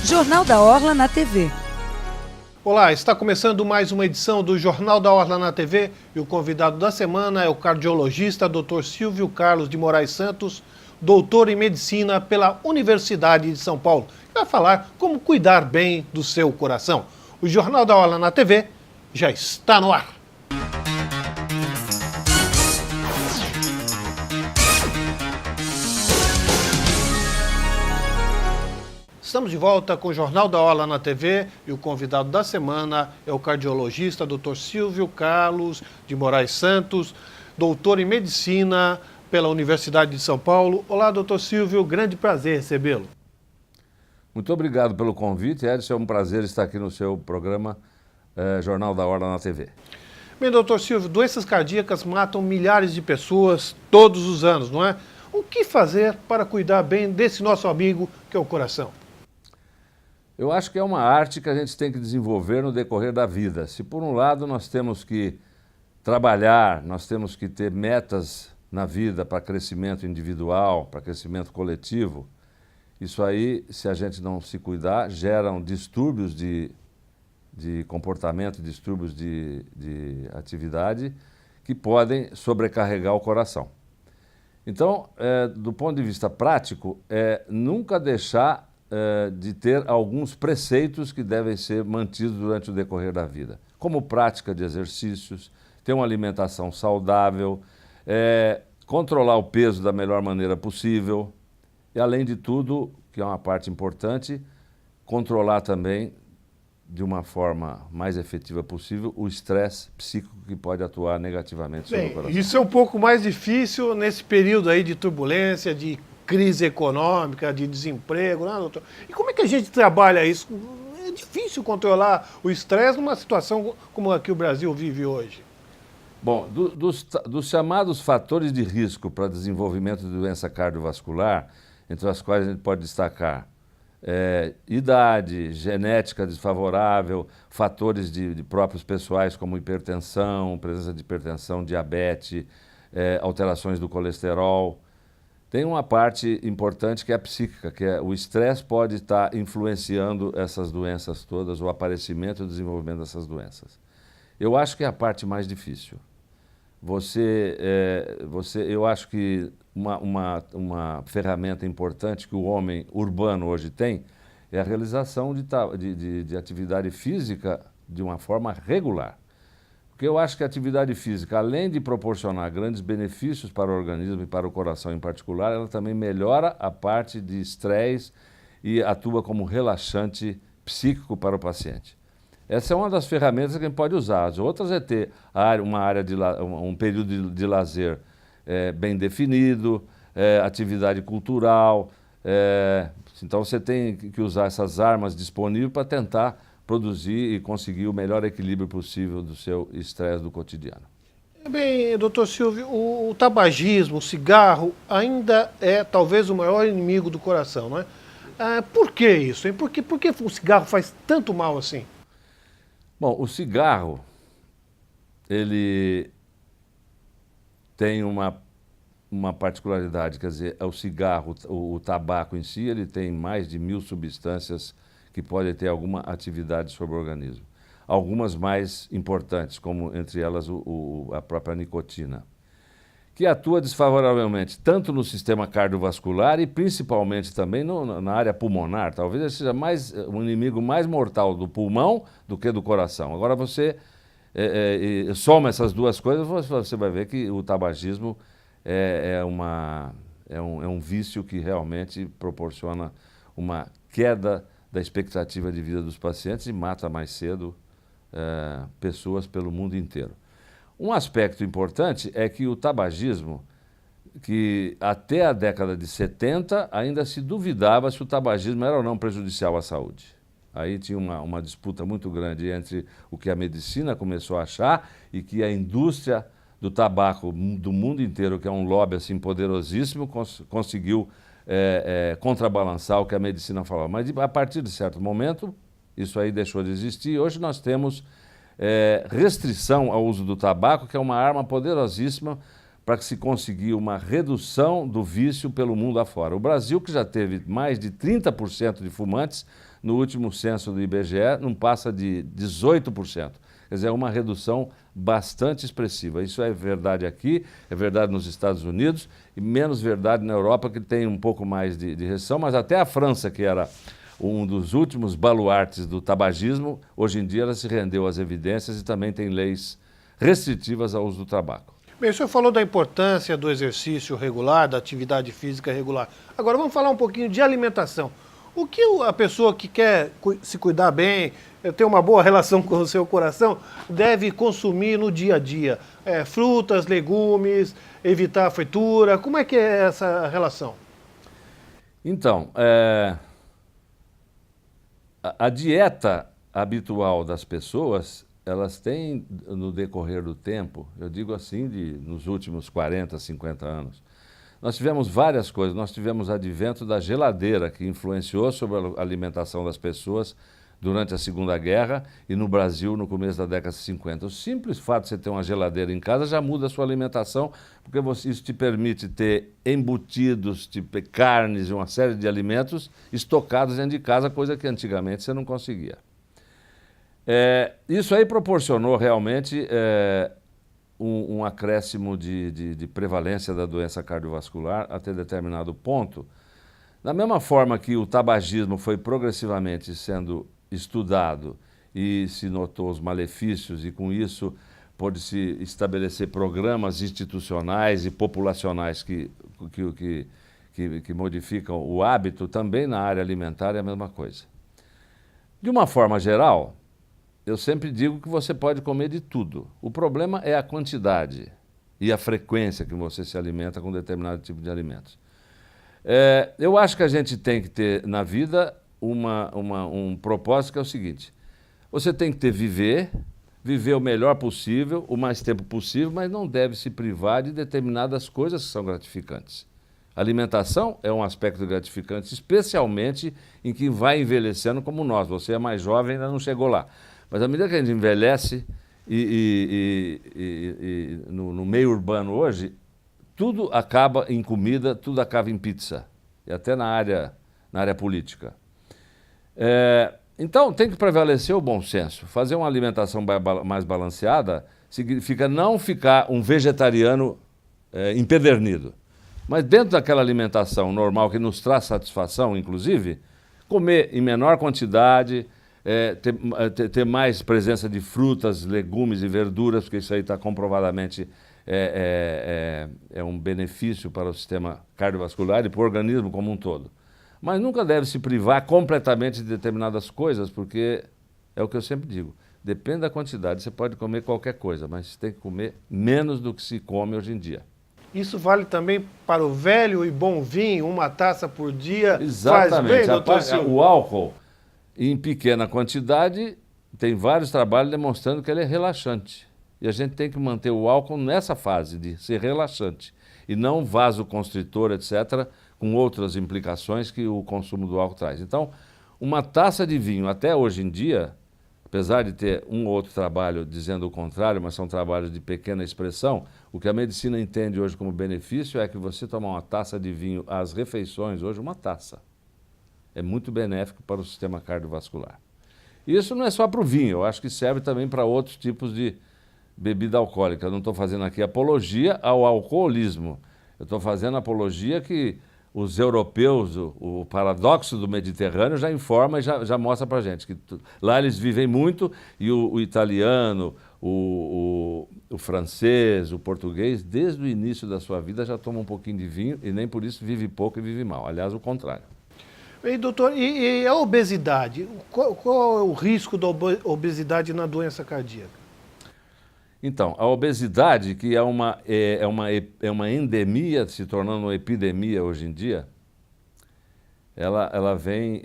Jornal da Orla na TV. Olá, está começando mais uma edição do Jornal da Orla na TV e o convidado da semana é o cardiologista Dr. Silvio Carlos de Moraes Santos, doutor em medicina pela Universidade de São Paulo, que vai falar como cuidar bem do seu coração. O Jornal da Orla na TV já está no ar. Estamos de volta com o Jornal da Orla na TV e o convidado da semana é o cardiologista Dr. Silvio Carlos de Moraes Santos, doutor em medicina pela Universidade de São Paulo. Olá, doutor Silvio, grande prazer recebê-lo. Muito obrigado pelo convite, Edson. É um prazer estar aqui no seu programa Jornal da Orla na TV. Bem, doutor Silvio, doenças cardíacas matam milhares de pessoas todos os anos, não é? O que fazer para cuidar bem desse nosso amigo que é o coração? Eu acho que é uma arte que a gente tem que desenvolver no decorrer da vida. Se por um lado nós temos que trabalhar, nós temos que ter metas na vida para crescimento individual, para crescimento coletivo, isso aí, se a gente não se cuidar, geram distúrbios de comportamento, distúrbios de atividade que podem sobrecarregar o coração. Então, do ponto de vista prático, nunca deixar de ter alguns preceitos que devem ser mantidos durante o decorrer da vida, como prática de exercícios, ter uma alimentação saudável, controlar o peso da melhor maneira possível e, além de tudo, que é uma parte importante, controlar também de uma forma mais efetiva possível o estresse psíquico que pode atuar negativamente sobre o coração. Isso é um pouco mais difícil nesse período aí de turbulência, de crise econômica, de desemprego, né, doutor? E como é que a gente trabalha isso? É difícil controlar o estresse numa situação como a que o Brasil vive hoje. Bom, dos chamados fatores de risco para desenvolvimento de doença cardiovascular, entre as quais a gente pode destacar idade, genética desfavorável, fatores de próprios pessoais como hipertensão, presença de hipertensão, diabetes, alterações do colesterol. Tem uma parte importante que é a psíquica, que é o estresse pode estar influenciando essas doenças todas, o aparecimento e o desenvolvimento dessas doenças. Eu acho que é a parte mais difícil. Eu acho que uma ferramenta importante que o homem urbano hoje tem é a realização de atividade física de uma forma regular. Porque eu acho que a atividade física, além de proporcionar grandes benefícios para o organismo e para o coração em particular, ela também melhora a parte de estresse e atua como relaxante psíquico para o paciente. Essa é uma das ferramentas que a gente pode usar. As outras é ter um período de lazer bem definido, atividade cultural. Então você tem que usar essas armas disponíveis para tentar produzir e conseguir o melhor equilíbrio possível do seu estresse do cotidiano. Bem, doutor Silvio, o tabagismo, o cigarro, ainda é talvez o maior inimigo do coração, não é? Por que isso, hein? Por que o cigarro faz tanto mal assim? Bom, o cigarro, ele tem uma particularidade, quer dizer, o cigarro, o tabaco em si, ele tem mais de 1000 substâncias que podem ter alguma atividade sobre o organismo. Algumas mais importantes, como entre elas a própria nicotina, que atua desfavoravelmente tanto no sistema cardiovascular e principalmente também na área pulmonar. Talvez ele seja um inimigo mais mortal do pulmão do que do coração. Agora você soma essas duas coisas, você vai ver que o tabagismo é um vício que realmente proporciona uma queda da expectativa de vida dos pacientes e mata mais cedo pessoas pelo mundo inteiro. Um aspecto importante é que o tabagismo, que até a década de 70 ainda se duvidava se o tabagismo era ou não prejudicial à saúde. Aí tinha uma disputa muito grande entre o que a medicina começou a achar e que a indústria do tabaco do mundo inteiro, que é um lobby assim poderosíssimo, conseguiu contrabalançar o que a medicina falava. Mas a partir de certo momento, isso aí deixou de existir e hoje nós temos restrição ao uso do tabaco, que é uma arma poderosíssima para que se conseguir uma redução do vício pelo mundo afora. O Brasil, que já teve mais de 30% de fumantes, no último censo do IBGE, não passa de 18%. Quer dizer, é uma redução bastante expressiva. Isso é verdade aqui, é verdade nos Estados Unidos e menos verdade na Europa, que tem um pouco mais de restrição, mas até a França, que era um dos últimos baluartes do tabagismo, hoje em dia ela se rendeu às evidências e também tem leis restritivas ao uso do tabaco. Bem, o senhor falou da importância do exercício regular, da atividade física regular. Agora vamos falar um pouquinho de alimentação. O que a pessoa que quer se cuidar bem, ter uma boa relação com o seu coração, deve consumir no dia a dia? Frutas, legumes, evitar a fritura, como é que é essa relação? Então, a dieta habitual das pessoas, elas têm, no decorrer do tempo, eu digo assim, nos últimos 40, 50 anos, nós tivemos várias coisas. Nós tivemos o advento da geladeira, que influenciou sobre a alimentação das pessoas durante a Segunda Guerra e no Brasil no começo da década de 50. O simples fato de você ter uma geladeira em casa já muda a sua alimentação, porque isso te permite ter embutidos, carnes e uma série de alimentos estocados dentro de casa, coisa que antigamente você não conseguia. Isso aí proporcionou realmente um acréscimo de prevalência da doença cardiovascular até determinado ponto. Da mesma forma que o tabagismo foi progressivamente sendo estudado e se notou os malefícios, e com isso pôde-se estabelecer programas institucionais e populacionais que modificam o hábito, também na área alimentar é a mesma coisa. De uma forma geral, eu sempre digo que você pode comer de tudo. O problema é a quantidade e a frequência que você se alimenta com determinado tipo de alimentos. Eu acho que a gente tem que ter na vida um propósito que é o seguinte: você tem que viver o melhor possível, o mais tempo possível, mas não deve se privar de determinadas coisas que são gratificantes. A alimentação é um aspecto gratificante, especialmente em quem vai envelhecendo como nós. Você é mais jovem e ainda não chegou lá. Mas à medida que a gente envelhece, no meio urbano hoje, tudo acaba em comida, tudo acaba em pizza, e até na área política. Então, tem que prevalecer o bom senso. Fazer uma alimentação mais balanceada significa não ficar um vegetariano empedernido, mas dentro daquela alimentação normal que nos traz satisfação, inclusive, comer em menor quantidade, ter mais presença de frutas, legumes e verduras, porque isso aí está comprovadamente um benefício para o sistema cardiovascular e para o organismo como um todo. Mas nunca deve se privar completamente de determinadas coisas, porque é o que eu sempre digo, depende da quantidade, você pode comer qualquer coisa, mas você tem que comer menos do que se come hoje em dia. Isso vale também para o velho e bom vinho, uma taça por dia. Exatamente. Faz bem, doutor Silvio? O álcool, em pequena quantidade, tem vários trabalhos demonstrando que ele é relaxante. E a gente tem que manter o álcool nessa fase de ser relaxante, e não vasoconstritor, etc., com outras implicações que o consumo do álcool traz. Então, uma taça de vinho, até hoje em dia, apesar de ter um ou outro trabalho dizendo o contrário, mas são trabalhos de pequena expressão, o que a medicina entende hoje como benefício é que você tomar uma taça de vinho às refeições, hoje uma taça, é muito benéfico para o sistema cardiovascular. E isso não é só para o vinho, eu acho que serve também para outros tipos de bebida alcoólica. Eu não estou fazendo aqui apologia ao alcoolismo, eu estou fazendo apologia que os europeus, o paradoxo do Mediterrâneo já informa e já mostra para a gente que lá eles vivem muito, e o italiano, o francês, o português, desde o início da sua vida já toma um pouquinho de vinho e nem por isso vive pouco e vive mal. Aliás, o contrário. E, doutor, e a obesidade? Qual é o risco da obesidade na doença cardíaca? Então, a obesidade, que é uma endemia, se tornando uma epidemia hoje em dia, ela vem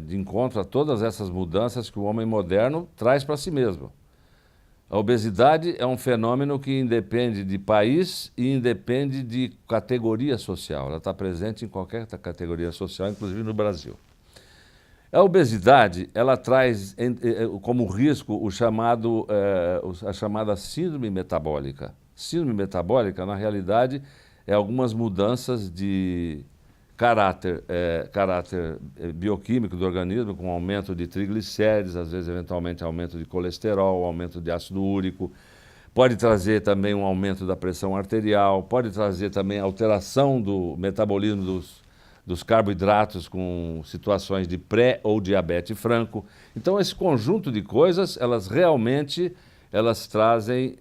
de encontro a todas essas mudanças que o homem moderno traz para si mesmo. A obesidade é um fenômeno que independe de país e independe de categoria social. Ela está presente em qualquer categoria social, inclusive no Brasil. A obesidade, ela traz como risco a chamada síndrome metabólica. Síndrome metabólica, na realidade, é algumas mudanças de caráter bioquímico do organismo, com aumento de triglicérides, às vezes, eventualmente, aumento de colesterol, aumento de ácido úrico. Pode trazer também um aumento da pressão arterial, pode trazer também alteração do metabolismo dos carboidratos com situações de pré ou diabetes franco. Então, esse conjunto de coisas, elas realmente trazem,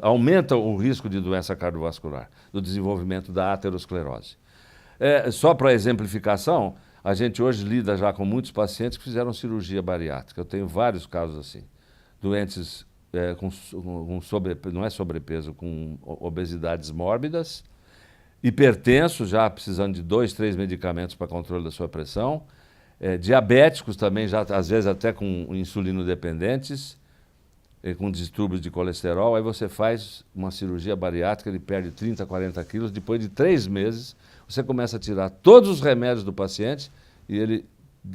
aumentam o risco de doença cardiovascular, do desenvolvimento da aterosclerose. Só para exemplificação, a gente hoje lida já com muitos pacientes que fizeram cirurgia bariátrica. Eu tenho vários casos assim, doentes não é sobrepeso, com obesidades mórbidas, hipertensos, já precisando de 2, 3 medicamentos para controle da sua pressão, diabéticos também, já às vezes até com insulino-dependentes, com distúrbios de colesterol. Aí você faz uma cirurgia bariátrica, ele perde 30, 40 quilos, depois de 3 meses, você começa a tirar todos os remédios do paciente e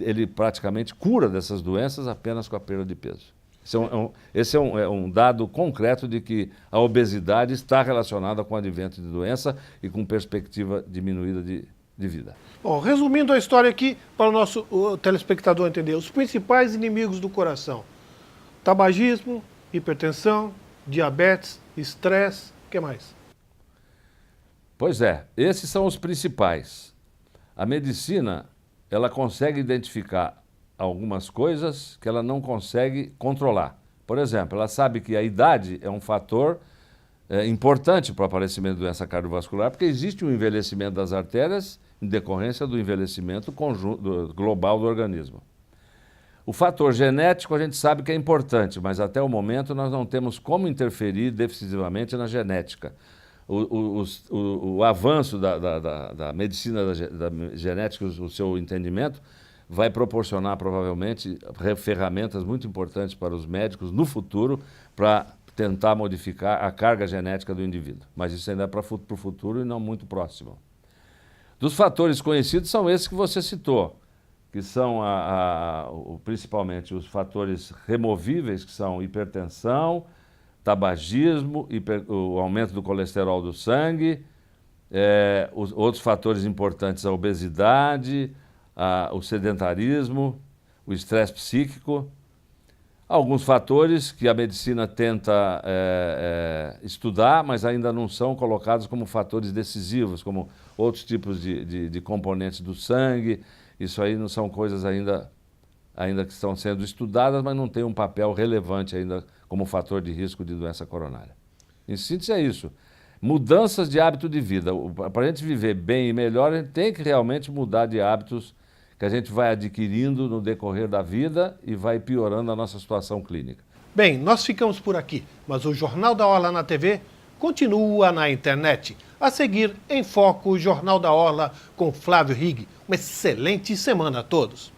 ele praticamente cura dessas doenças apenas com a perda de peso. Esse é um dado concreto de que a obesidade está relacionada com o advento de doença e com perspectiva diminuída de vida. Bom, resumindo a história aqui, para o nosso telespectador entender, os principais inimigos do coração: tabagismo, hipertensão, diabetes, estresse, o que mais? Pois é, esses são os principais. A medicina, ela consegue identificar algumas coisas que ela não consegue controlar. Por exemplo, ela sabe que a idade é um fator importante para o aparecimento de doença cardiovascular, porque existe um envelhecimento das artérias em decorrência do envelhecimento global do organismo. O fator genético a gente sabe que é importante, mas até o momento nós não temos como interferir decisivamente na genética. O avanço da medicina da genética, o seu entendimento, vai proporcionar provavelmente ferramentas muito importantes para os médicos no futuro para tentar modificar a carga genética do indivíduo. Mas isso ainda é para o futuro e não muito próximo. Dos fatores conhecidos são esses que você citou, que são principalmente os fatores removíveis, que são hipertensão, tabagismo, o aumento do colesterol do sangue, os outros fatores importantes, a obesidade, o sedentarismo, o estresse psíquico, alguns fatores que a medicina tenta estudar, mas ainda não são colocados como fatores decisivos, como outros tipos de componentes do sangue. Isso aí não são coisas ainda que estão sendo estudadas, mas não tem um papel relevante ainda como fator de risco de doença coronária. Em síntese é isso. Mudanças de hábito de vida. Para a gente viver bem e melhor, a gente tem que realmente mudar de hábitos que a gente vai adquirindo no decorrer da vida e vai piorando a nossa situação clínica. Bem, nós ficamos por aqui, mas o Jornal da Orla na TV continua na internet. A seguir, em foco, o Jornal da Orla com Flávio Rigg. Uma excelente semana a todos.